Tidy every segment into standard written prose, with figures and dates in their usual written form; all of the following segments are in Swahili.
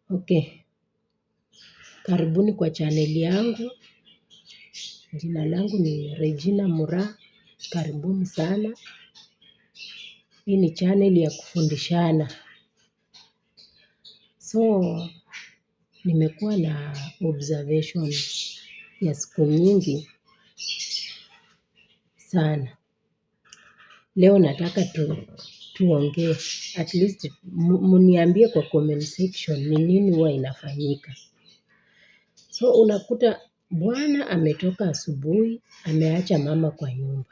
Okay, karibuni kwa chaneli yangu. Jina langu ni Regina Mura. Karibuni sana. Hii ni chaneli ya kufundishana. So, nimekuwa na observation ya siku nyingi sana. Leo nataka tuongee. At least muniambie kwa comment section ni nini huwa inafanyika. So, unakuta bwana ametoka asubuhi, ameacha mama kwa nyumba.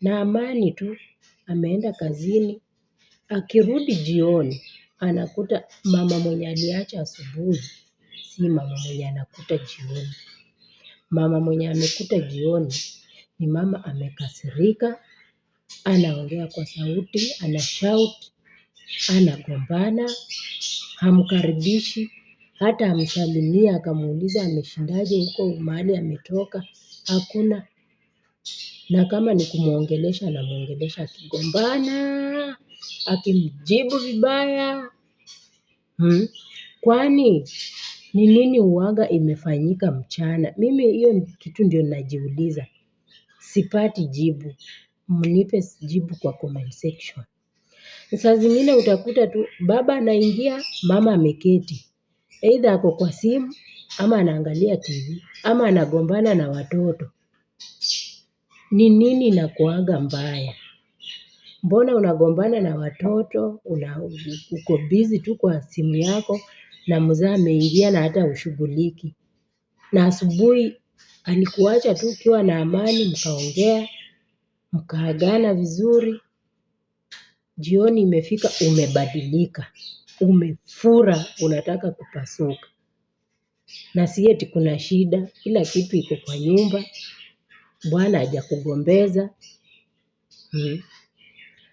Na amani tu, ameenda kazini, akirudi jioni, anakuta mama mwenye aliacha asubuhi, si mama mwenye anakuta jioni. Mama mwenye amekuta jioni, ni mama amekasirika, anaongea kwa sauti, anashout, anagombana, hamkaribishi, hata amsalimia, akamuuliza ameshindaje huko mahali ametoka, hakuna. Na kama ni kumuongelesha anamuongelesha akigombana, akimjibu vibaya. Kwani ni nini huwaga imefanyika mchana? Mimi hiyo kitu ndio najiuliza. Sipati jibu. Mnipe jibu kwa comment section. Saa zingine utakuta tu baba anaingia, mama ameketi. Either ako kwa simu, ama anaangalia TV, ama anagombana na watoto. Ni nini inakuanga mbaya? Mbona unagombana na watoto, uko busy tu kwa simu yako na mzee ameingia na hata hushughuliki. Na asubuhi alikuacha tu ukiwa na amani, mkaongea, mkaagana vizuri. Jioni imefika umebadilika, umefura, unataka kupasuka. Na si eti kuna shida, kila kitu iko kwa nyumba, bwana hajakugombeza.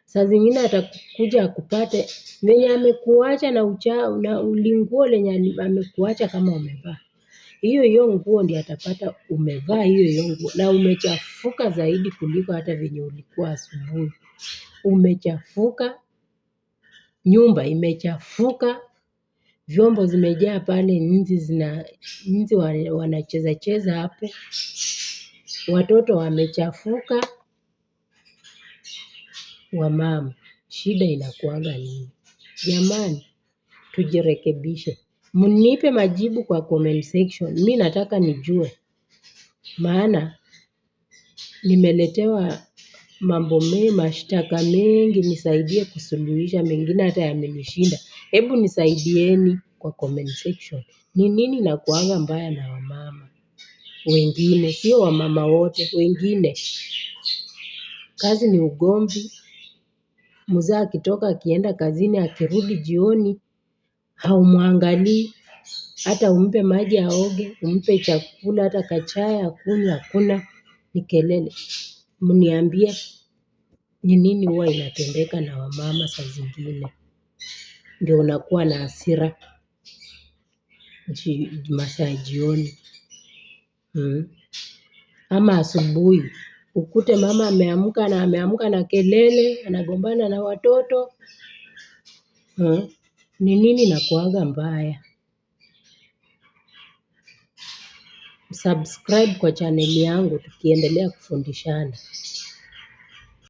Saa zingine atakuja akupate venye amekuacha na ulinguo lenye amekuacha kama umevaa. Hiyo nguo ndiyo atapata umevaa hiyo nguo na umechafuka zaidi kuliko hata venye ulikuwa asubuhi. Umechafuka, nyumba imechafuka, vyombo zimejaa pale, nzi wanacheza hapo. Watoto wamechafuka. Wamama, shida inakuanga nini? Jamani, tujirekebishe. Mnipe majibu kwa comment section. Mimi nataka nijue. Maana nimeletewa mambo mengi, mashtaka mengi, nisaidie kusuluhisha, mengine hata yamenishinda. Hebu nisaidieni kwa comment section. Ni nini inakuanga mbaya na wamama? Wengine, sio wamama wote, wengine. Kazi ni ugomvi. Mzee akitoka akienda kazini akirudi jioni, haumwangalii, hata umpe maji aoge, umpe chakula, hata kachai akunywe hakuna, ni kelele. Mniambie ni nini huwa inatendeka na wamama saa zingine. Ndio unakuwa na hasira masaa ya jioni. Ama asubuhi. Ukute mama ameamka na kelele, anagombana na watoto. Ni nini inakuanga mbaya? Subscribe kwa chaneli yangu tukiendelea kufundishana.